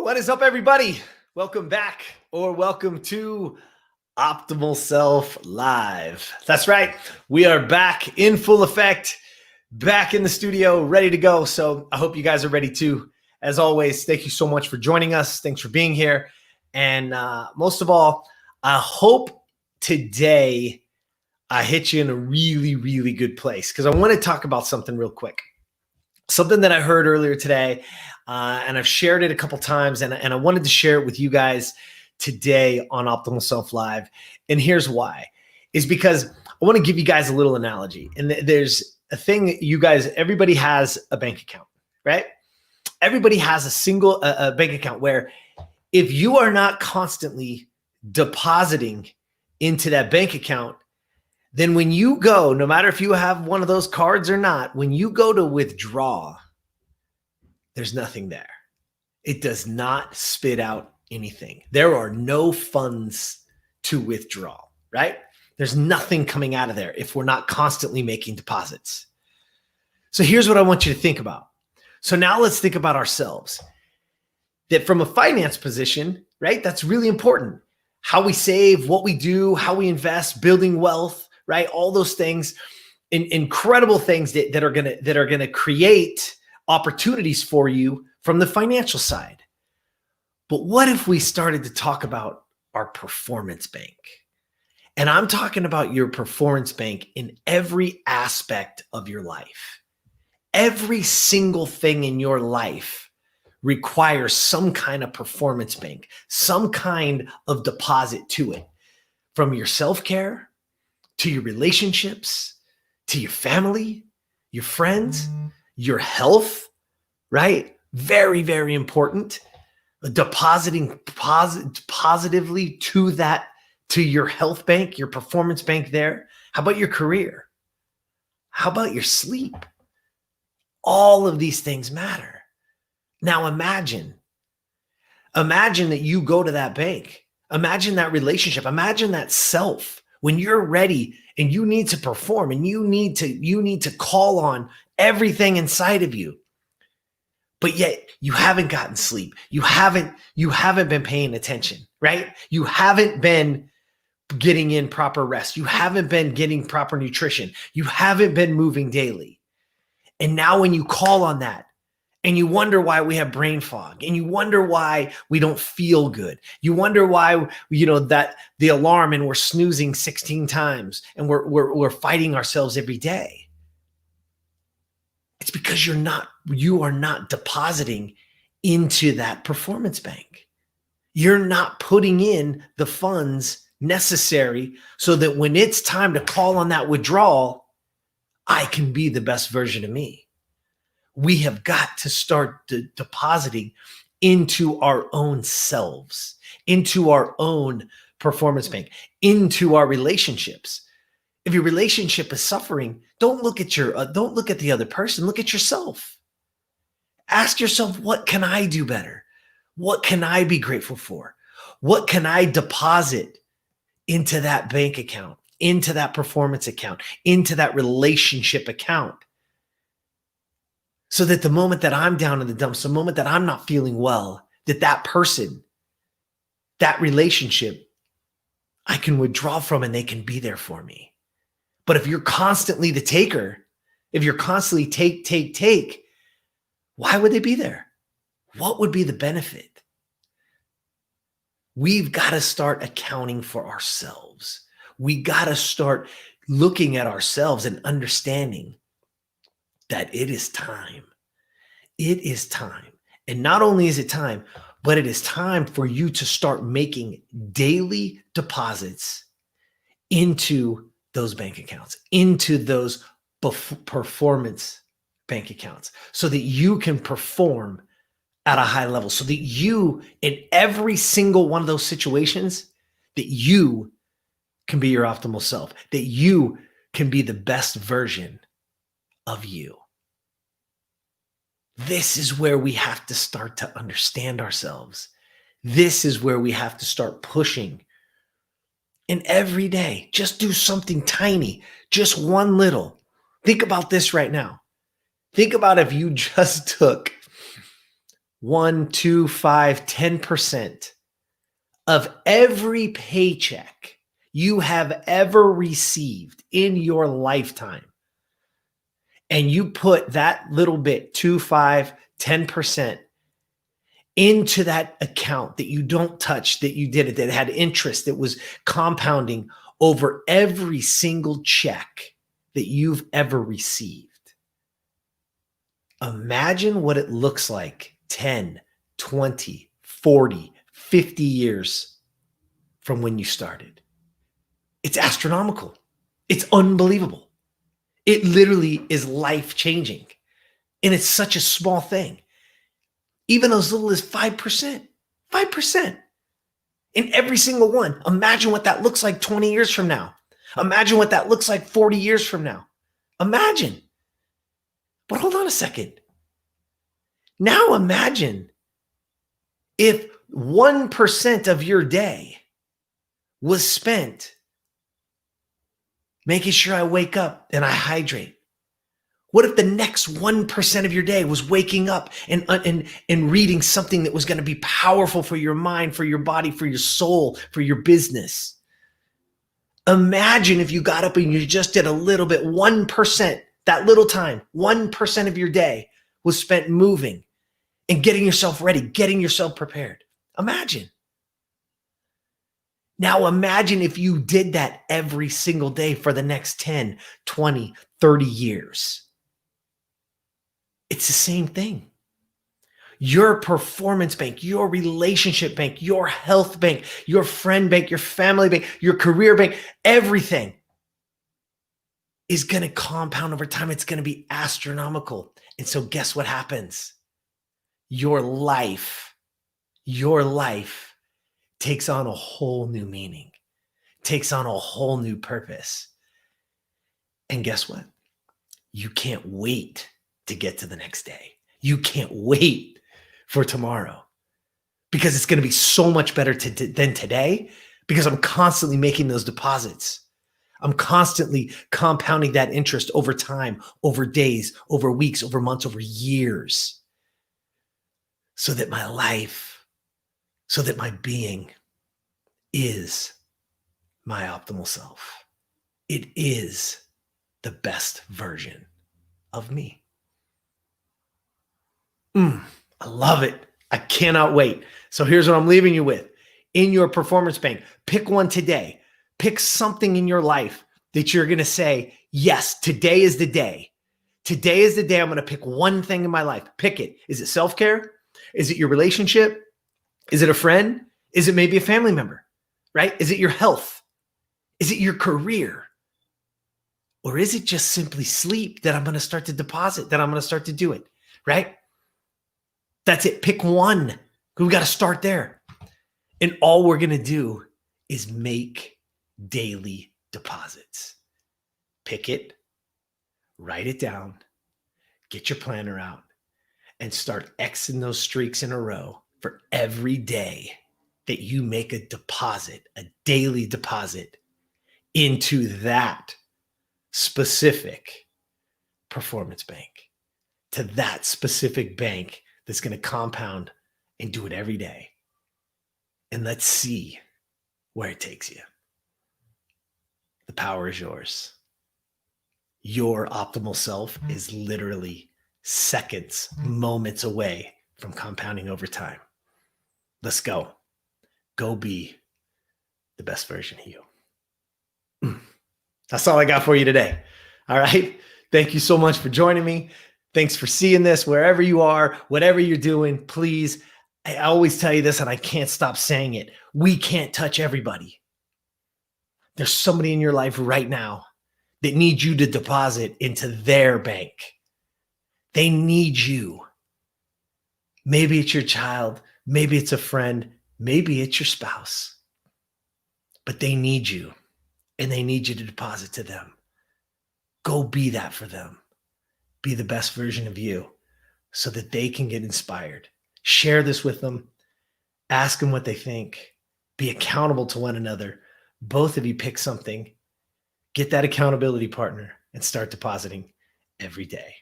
What is up, everybody? Welcome back, or welcome to Optimal Self Live. That's right. We are back in full effect, back in the studio, ready to go. So I hope you guys are ready too. As always, thank you so much for joining us. Thanks for being here. And most of all, I hope today I hit you in a really, really good place, because I want to talk about something real quick. Something that I heard earlier today, and I've shared it a couple times, and I wanted to share it with you guys today on Optimal Self Live. And here's why, is because I want to give you guys a little analogy. And there's a thing that you guys, everybody has a bank account, right? Everybody has a single bank account where if you are not constantly depositing into that bank account, then when you go, no matter if you have one of those cards or not, when you go to withdraw, there's nothing there. It does not spit out anything. There are no funds to withdraw, right? There's nothing coming out of there if we're not constantly making deposits. So here's what I want you to think about. So now let's think about ourselves. That from a finance position, right? That's really important. How we save, what we do, how we invest, building wealth, right? All those things, incredible things that are gonna create opportunities for you from the financial side. But what if we started to talk about our performance bank? And I'm talking about your performance bank in every aspect of your life. Every single thing in your life requires some kind of performance bank, some kind of deposit to it, from your self-care to your relationships, to your family, your friends, your health, right? Very, very important. Depositing positively to that, to your health bank, your performance bank there. How about your career? How about your sleep? All of these things matter. Now imagine that you go to that bank. Imagine that relationship. Imagine that self. When you're ready and you need to perform and you need to call on everything inside of you, but yet you haven't gotten sleep. You haven't been paying attention, right? You haven't been getting in proper rest. You haven't been getting proper nutrition. You haven't been moving daily. And now when you call on that, and you wonder why we have brain fog, and you wonder why we don't feel good. You wonder why, that the alarm and we're snoozing 16 times and we're fighting ourselves every day. It's because you are not depositing into that performance bank. You're not putting in the funds necessary so that when it's time to call on that withdrawal, I can be the best version of me. We have got to start depositing into our own selves, into our own performance bank, into our relationships. If your relationship is suffering, don't look at the other person. Look at yourself. Ask yourself, what can I do better? What can I be grateful for? What can I deposit into that bank account, into that performance account, into that relationship account? So that the moment that I'm down in the dumps, the moment that I'm not feeling well, that person, that relationship, I can withdraw from and they can be there for me. But if you're constantly the taker, if you're constantly take, why would they be there? What would be the benefit? We've got to start accounting for ourselves. We got to start looking at ourselves and understanding that it is time. It is time. And not only is it time, but it is time for you to start making daily deposits into those bank accounts, into those performance bank accounts, so that you can perform at a high level, so that you, in every single one of those situations, that you can be your optimal self, that you can be the best version of you. This is where we have to start to understand ourselves. This is where we have to start pushing. And every day, just do something tiny, just one little. Think about this right now. Think about if you just took 1, 2, 5, 10% of every paycheck you have ever received in your lifetime, and you put that little bit, 2, 5, 10%, into that account that you don't touch, that you did it, that had interest, that was compounding over every single check that you've ever received. Imagine what it looks like 10, 20, 40, 50 years from when you started. It's astronomical. It's unbelievable. It literally is life-changing. And it's such a small thing. Even as little as 5%. 5%. In every single one. Imagine what that looks like 20 years from now. Imagine what that looks like 40 years from now. Imagine. But hold on a second. Now imagine if 1% of your day was spent making sure I wake up and I hydrate. What if the next 1% of your day was waking up and reading something that was going to be powerful for your mind, for your body, for your soul, for your business? Imagine if you got up and you just did a little bit, 1%, that little time, 1% of your day was spent moving and getting yourself ready, getting yourself prepared. Imagine. Now imagine if you did that every single day for the next 10, 20, 30 years. It's the same thing. Your performance bank, your relationship bank, your health bank, your friend bank, your family bank, your career bank, everything is going to compound over time. It's going to be astronomical. And so guess what happens? Your life takes on a whole new meaning, takes on a whole new purpose. And guess what? You can't wait to get to the next day. You can't wait for tomorrow because it's going to be so much better than today because I'm constantly making those deposits. I'm constantly compounding that interest over time, over days, over weeks, over months, over years, so that my life, so that my being is my optimal self. It is the best version of me. I love it. I cannot wait. So here's what I'm leaving you with. In your performance bank, pick one today. Pick something in your life that you're going to say, yes, today is the day. Today is the day I'm going to pick one thing in my life. Pick it. Is it self-care? Is it your relationship? Is it a friend? Is it maybe a family member, right? Is it your health? Is it your career? Or is it just simply sleep that I'm going to start to deposit, that I'm going to start to do it, right? That's it. Pick one. We got to start there. And all we're going to do is make daily deposits. Pick it, write it down, get your planner out, and start Xing those streaks in a row for every day that you make a deposit, a daily deposit into that specific performance bank, to that specific bank that's going to compound and do it every day. And let's see where it takes you. The power is yours. Your optimal self is literally seconds, moments away from compounding over time. Let's go. Go be the best version of you. That's all I got for you today. All right. Thank you so much for joining me. Thanks for seeing this wherever you are, whatever you're doing. Please, I always tell you this and I can't stop saying it. We can't touch everybody. There's somebody in your life right now that needs you to deposit into their bank. They need you. Maybe it's your child. Maybe it's a friend. Maybe it's your spouse. But they need you and they need you to deposit to them. Go be that for them. Be the best version of you so that they can get inspired. Share this with them. Ask them what they think. Be accountable to one another. Both of you pick something. Get that accountability partner and start depositing every day.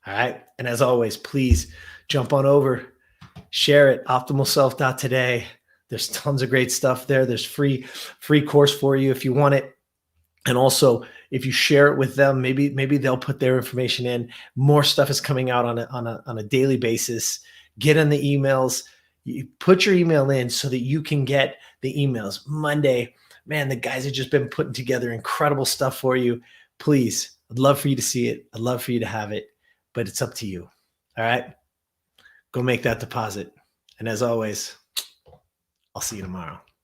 All right. And as always, please jump on over share it. 𝗲𝗲𝗍𝗍today. There's tons of great stuff there. There's free course for you if you want it. And also, if you share it with them, maybe they'll put their information in. More stuff is coming out on a daily basis. Get in the emails. You put your email in so that you can get the emails. Monday, man, the guys have just been putting together incredible stuff for you. Please, I'd love for you to see it. I'd love for you to have it, but it's up to you. All right? Go make that deposit. And as always, I'll see you tomorrow.